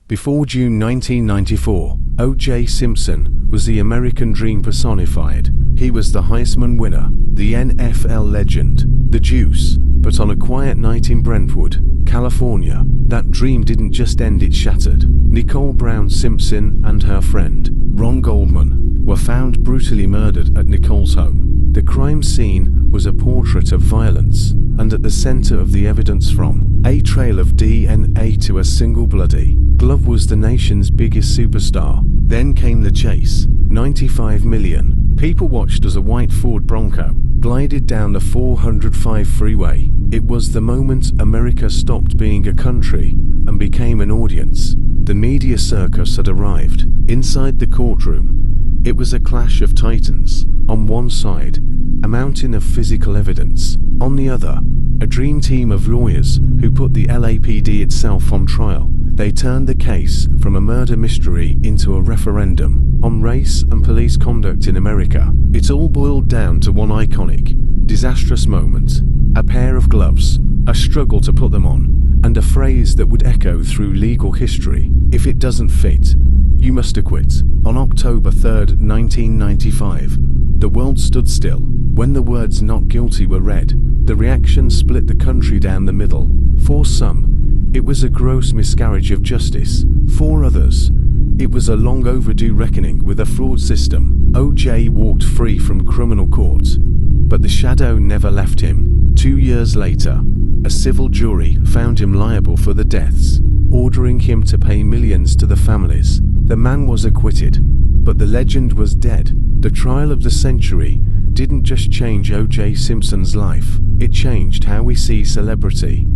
Before June 1994, O.J. Simpson was the American dream personified. He was the Heisman winner, the NFL legend, the Juice. But on a quiet night in Brentwood, California, that dream didn't just end, it shattered. Nicole Brown Simpson and her friend, Ron Goldman, were found brutally murdered at Nicole's home. The crime scene was a portrait of violence, and at the center of the evidence from a trail of DNA to a single bloody glove was the nation's biggest superstar. Then came the chase. 95 million people watched as a white Ford Bronco glided down the 405 freeway. It was the moment America stopped being a country and became an audience. The media circus had arrived. Inside the courtroom, it was a clash of titans. On one side, a mountain of physical evidence. On the other, a dream team of lawyers who put the LAPD itself on trial. They turned the case from a murder mystery into a referendum on race and police conduct in America. It all boiled down to one iconic, disastrous moment. A pair of gloves, a struggle to put them on, and a phrase that would echo through legal history: if it doesn't fit, you must acquit. On October 3rd, 1995, the world stood still. When the words "not guilty" were read, the reaction split the country down the middle. For some, it was a gross miscarriage of justice. For others, it was a long overdue reckoning with a flawed system. O.J. walked free from criminal court, but the shadow never left him. 2 years later, a civil jury found him liable for the deaths, ordering him to pay millions to the families. The man was acquitted, but the legend was dead. The trial of the century didn't just change O.J. Simpson's life, it changed how we see celebrity,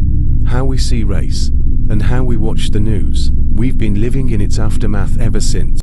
how we see race, and how we watch the news. We've been living in its aftermath ever since.